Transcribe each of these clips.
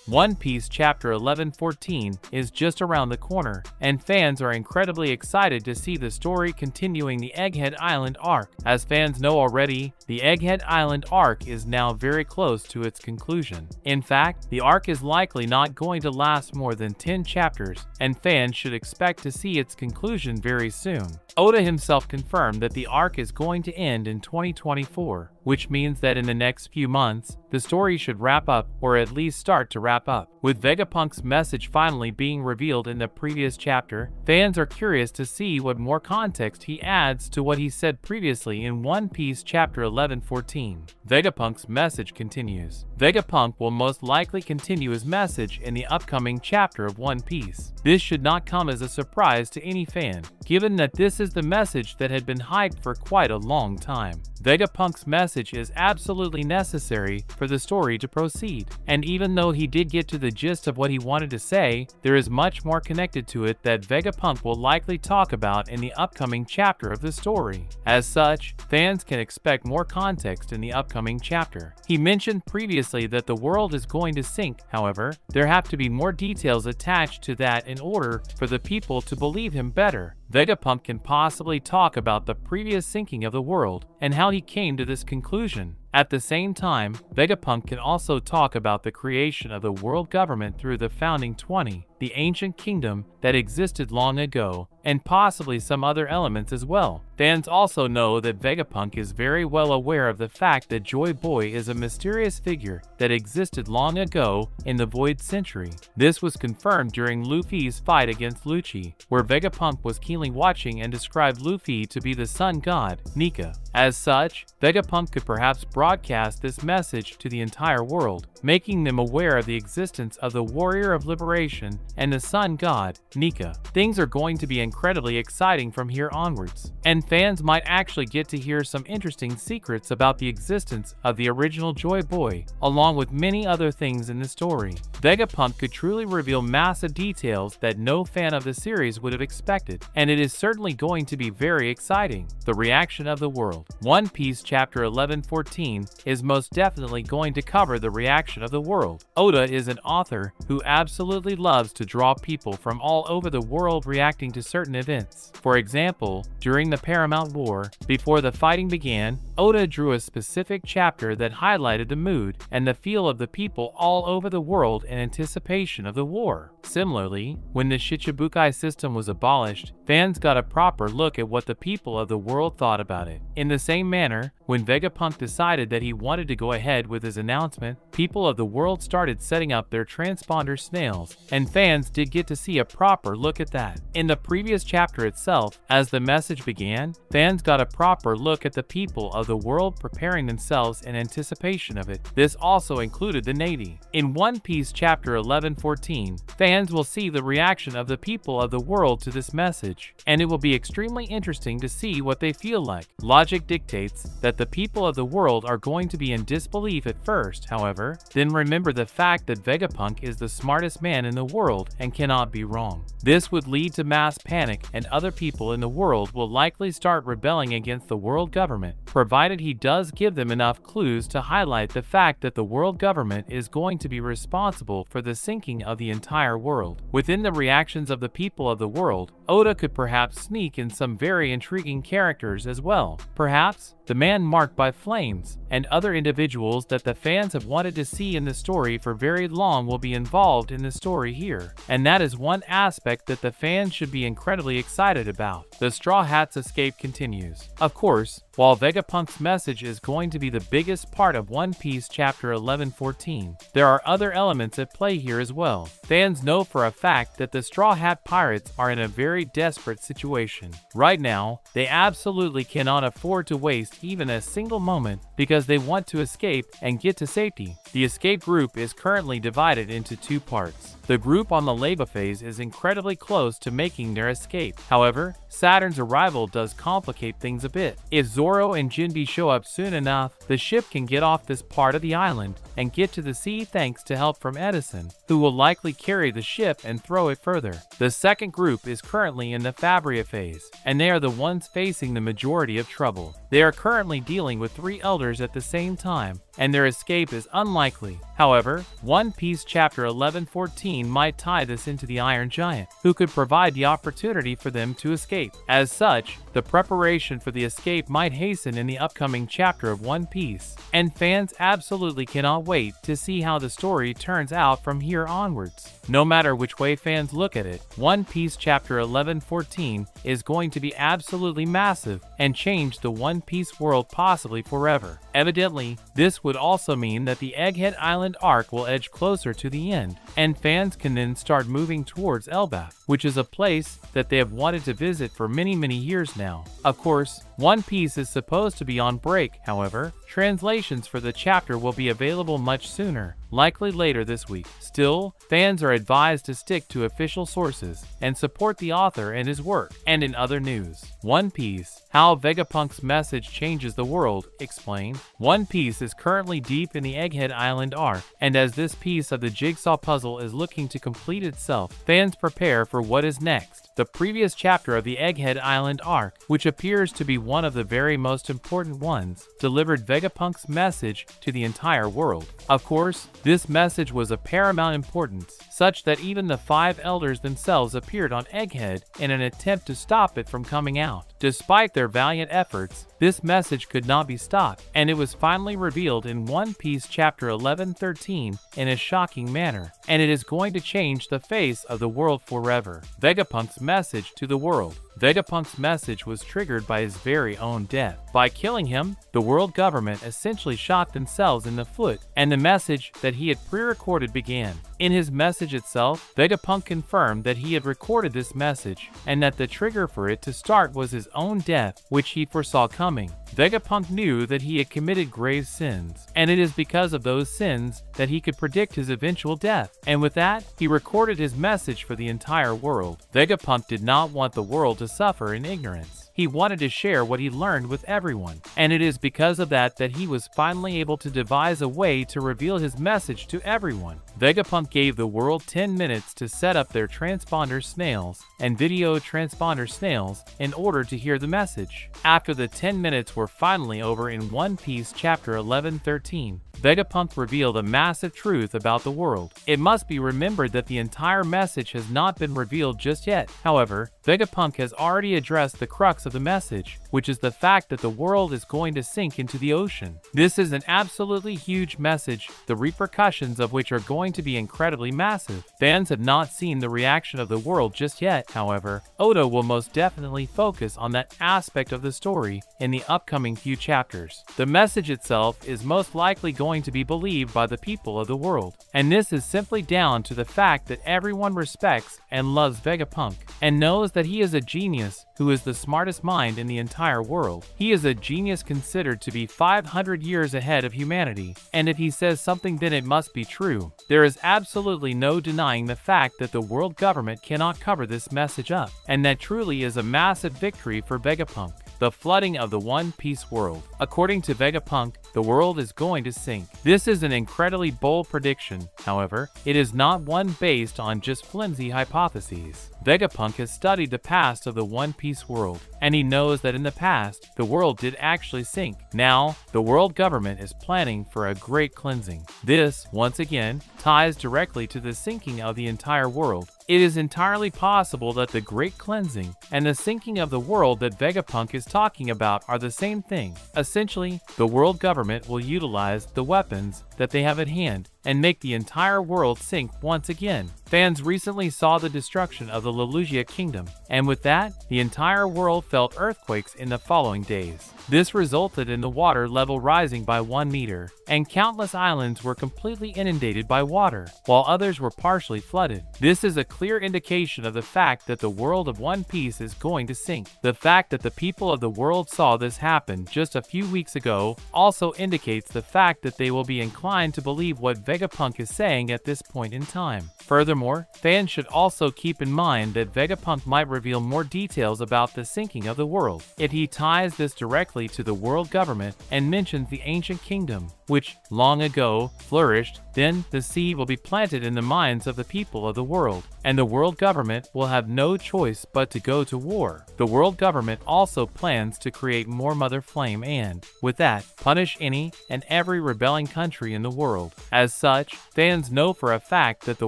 One Piece Chapter 1114 is just around the corner, and fans are incredibly excited to see the story continuing the Egghead Island arc. As fans know already, the Egghead Island arc is now very close to its conclusion. In fact, the arc is likely not going to last more than 10 chapters, and fans should expect to see its conclusion very soon. Oda himself confirmed that the arc is going to end in 2024, which means that in the next few months, the story should wrap up, or at least start to wrap up. With Vegapunk's message finally being revealed in the previous chapter, fans are curious to see what more context he adds to what he said previously in One Piece Chapter 1114. Vegapunk's message continues. Vegapunk will most likely continue his message in the upcoming chapter of One Piece. This should not come as a surprise to any fan, given that this is the message that had been hyped for quite a long time. Vegapunk's message is absolutely necessary for the story to proceed, and even though he did get to the gist of what he wanted to say, there is much more connected to it that Vegapunk will likely talk about in the upcoming chapter of the story. As such, fans can expect more context in the upcoming chapter. He mentioned previously that the world is going to sink, however, there have to be more details attached to that in order for the people to believe him better. Vegapunk can possibly talk about the previous sinking of the world and how he came to this conclusion. At the same time, Vegapunk can also talk about the creation of the world government through the Founding 20, the ancient kingdom that existed long ago, and possibly some other elements as well. Fans also know that Vegapunk is very well aware of the fact that Joy Boy is a mysterious figure that existed long ago in the Void Century. This was confirmed during Luffy's fight against Lucci, where Vegapunk was keenly watching and described Luffy to be the sun god, Nika. As such, Vegapunk could perhaps broadcast this message to the entire world, making them aware of the existence of the Warrior of Liberation and the sun god, Nika. Things are going to be incredibly exciting from here onwards, and fans might actually get to hear some interesting secrets about the existence of the original Joy Boy, along with many other things in the story. Vegapunk could truly reveal massive details that no fan of the series would have expected, and it is certainly going to be very exciting. The reaction of the world. One Piece Chapter 1114 is most definitely going to cover the reaction of the world. Oda is an author who absolutely loves to draw people from all over the world reacting to certain events. For example, during the Paramount War, before the fighting began, Oda drew a specific chapter that highlighted the mood and the feel of the people all over the world in anticipation of the war. Similarly, when the Shichibukai system was abolished, fans got a proper look at what the people of the world thought about it. In the same manner, when Vegapunk decided that he wanted to go ahead with his announcement, people of the world started setting up their transponder snails, and fans did get to see a proper look at that. In the previous chapter itself, as the message began, fans got a proper look at the people of the world preparing themselves in anticipation of it. This also included the Navy. In One Piece Chapter 1114, fans will see the reaction of the people of the world to this message, and it will be extremely interesting to see what they feel like. Logic dictates that the people of the world are going to be in disbelief at first, however, then remember the fact that Vegapunk is the smartest man in the world and cannot be wrong. This would lead to mass panic, and other people in the world will likely start rebelling against the world government, provided he does give them enough clues to highlight the fact that the world government is going to be responsible for the sinking of the entire world. Within the reactions of the people of the world, Oda could perhaps sneak in some very intriguing characters as well. Perhaps the man marked by flames and other individuals that the fans have wanted to see in the story for very long will be involved in the story here, and that is one aspect that the fans should be incredibly excited about. The Straw Hats escape continues. Of course, while Vegapunk's message is going to be the biggest part of One Piece Chapter 1114, there are other elements at play here as well. Fans know for a fact that the Straw Hat Pirates are in a very desperate situation. Right now, they absolutely cannot afford to waste even a single moment because they want to escape and get to safety. The escape group is currently divided into two parts. The group on the lava phase is incredibly close to making their escape. However, Saturn's arrival does complicate things a bit. If Zoro and Jinbe show up soon enough, the ship can get off this part of the island and get to the sea thanks to help from Edison, who will likely carry the ship and throw it further. The second group is currently in the Fabria phase, and they are the ones facing the majority of trouble. They are currently dealing with three elders at the same time, and their escape is unlikely. However, One Piece Chapter 1114 might tie this into the Iron Giant, who could provide the opportunity for them to escape. As such, the preparation for the escape might hasten in the upcoming chapter of One Piece, and fans absolutely cannot wait to see how the story turns out from here onwards. No matter which way fans look at it, One Piece Chapter 1114 is going to be absolutely massive and change the One Piece world possibly forever. Evidently, this would also mean that the Egghead Island arc will edge closer to the end, and fans can then start moving towards Elbaf, which is a place that they have wanted to visit for many years now. Of course, One Piece is supposed to be on break, however, translations for the chapter will be available much sooner, likely later this week. Still, fans are advised to stick to official sources and support the author and his work. And in other news, One Piece, how Vegapunk's message changes the world, explained. One Piece is currently deep in the Egghead Island arc, and as this piece of the jigsaw puzzle is looking to complete itself, fans prepare for what is next. The previous chapter of the Egghead Island arc, which appears to be one of the very most important ones, delivered Vegapunk's message to the entire world. Of course, this message was of paramount importance, such that even the 5 elders themselves appeared on Egghead in an attempt to stop it from coming out. Despite their valiant efforts, this message could not be stopped, and it was finally revealed in One Piece Chapter 1113 in a shocking manner, and it is going to change the face of the world forever. Vegapunk's message to the world. Vegapunk's message was triggered by his very own death. By killing him, the world government essentially shot themselves in the foot, and the message that he had pre-recorded began. In his message itself, Vegapunk confirmed that he had recorded this message, and that the trigger for it to start was his own death, which he foresaw coming. Vegapunk knew that he had committed grave sins, and it is because of those sins that he could predict his eventual death. And with that, he recorded his message for the entire world. Vegapunk did not want the world to suffer in ignorance. He wanted to share what he learned with everyone, and it is because of that that he was finally able to devise a way to reveal his message to everyone. Vegapunk gave the world 10 minutes to set up their transponder snails and video transponder snails in order to hear the message. After the 10 minutes were finally over in One Piece Chapter 1113, Vegapunk revealed a massive truth about the world. It must be remembered that the entire message has not been revealed just yet. However, Vegapunk has already addressed the crux of the message, which is the fact that the world is going to sink into the ocean. This is an absolutely huge message, the repercussions of which are going to be incredibly massive. Fans have not seen the reaction of the world just yet, however. Oda will most definitely focus on that aspect of the story in the upcoming few chapters. The message itself is most likely going to be believed by the people of the world, and this is simply down to the fact that everyone respects and loves Vegapunk, and knows that he is a genius who is the smartest mind in the entire world. He is a genius considered to be 500 years ahead of humanity, and if he says something then it must be true. There is absolutely no denying the fact that the world government cannot cover this message up, and that truly is a massive victory for Vegapunk. The flooding of the One Piece world. According to Vegapunk, the world is going to sink. This is an incredibly bold prediction, however, it is not one based on just flimsy hypotheses. Vegapunk has studied the past of the One Piece world, and he knows that in the past, the world did actually sink. Now, the world government is planning for a great cleansing. This, once again, ties directly to the sinking of the entire world. It is entirely possible that the Great Cleansing and the sinking of the world that Vegapunk is talking about are the same thing. Essentially, the world government will utilize the weapons that they have at hand and make the entire world sink once again. Fans recently saw the destruction of the Lelusia Kingdom, and with that, the entire world felt earthquakes in the following days. This resulted in the water level rising by 1 meter, and countless islands were completely inundated by water, while others were partially flooded. This is a clear indication of the fact that the world of One Piece is going to sink. The fact that the people of the world saw this happen just a few weeks ago also indicates the fact that they will be inclined to believe what Vegapunk is saying at this point in time. Furthermore, fans should also keep in mind that Vegapunk might reveal more details about the sinking of the world if he ties this directly to the world government and mentions the ancient kingdom, which long ago flourished. Then the seed will be planted in the minds of the people of the world, and the world government will have no choice but to go to war. The world government also plans to create more Mother Flame and, with that, punish any and every rebelling country in the world. As such, fans know for a fact that the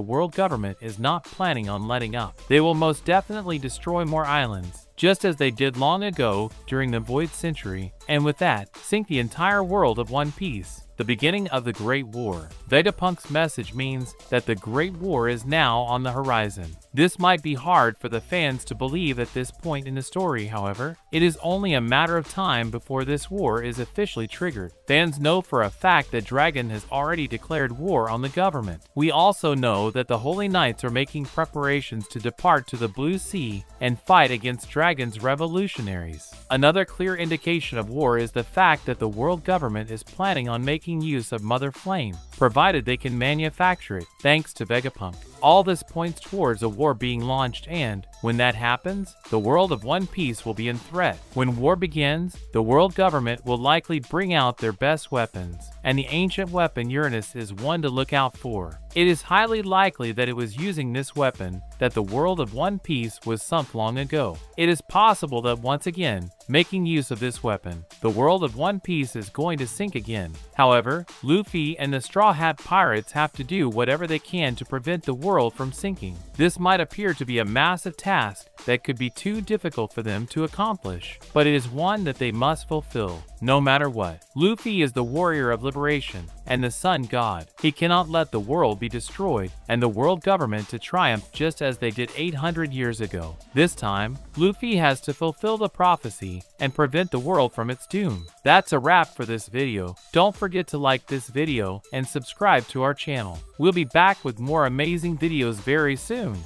world government is not planning on letting up. They will most definitely destroy more islands, just as they did long ago during the Void Century, and with that, sink the entire world of One Piece. The beginning of the Great War. Vegapunk's message means that the Great War is now on the horizon. This might be hard for the fans to believe at this point in the story, however. It is only a matter of time before this war is officially triggered. Fans know for a fact that Dragon has already declared war on the government. We also know that the Holy Knights are making preparations to depart to the Blue Sea and fight against Dragon's revolutionaries. Another clear indication of war is the fact that the world government is planning on making use of Mother Flame, provided they can manufacture it, thanks to Vegapunk. All this points towards a war being launched, and, when that happens, the world of One Piece will be in threat. When war begins, the world government will likely bring out their best weapons, and the ancient weapon Uranus is one to look out for. It is highly likely that it was using this weapon that the world of One Piece was sunk long ago. It is possible that once again, making use of this weapon, the world of One Piece is going to sink again. However, Luffy and the Straw Hat Pirates have to do whatever they can to prevent the world from sinking. This might appear to be a massive task that could be too difficult for them to accomplish, but it is one that they must fulfill, no matter what. Luffy is the warrior of liberation and the sun god. He cannot let the world be destroyed and the world government to triumph just as they did 800 years ago. This time, Luffy has to fulfill the prophecy and prevent the world from its doom. That's a wrap for this video. Don't forget to like this video and subscribe to our channel. We'll be back with more amazing videos very soon.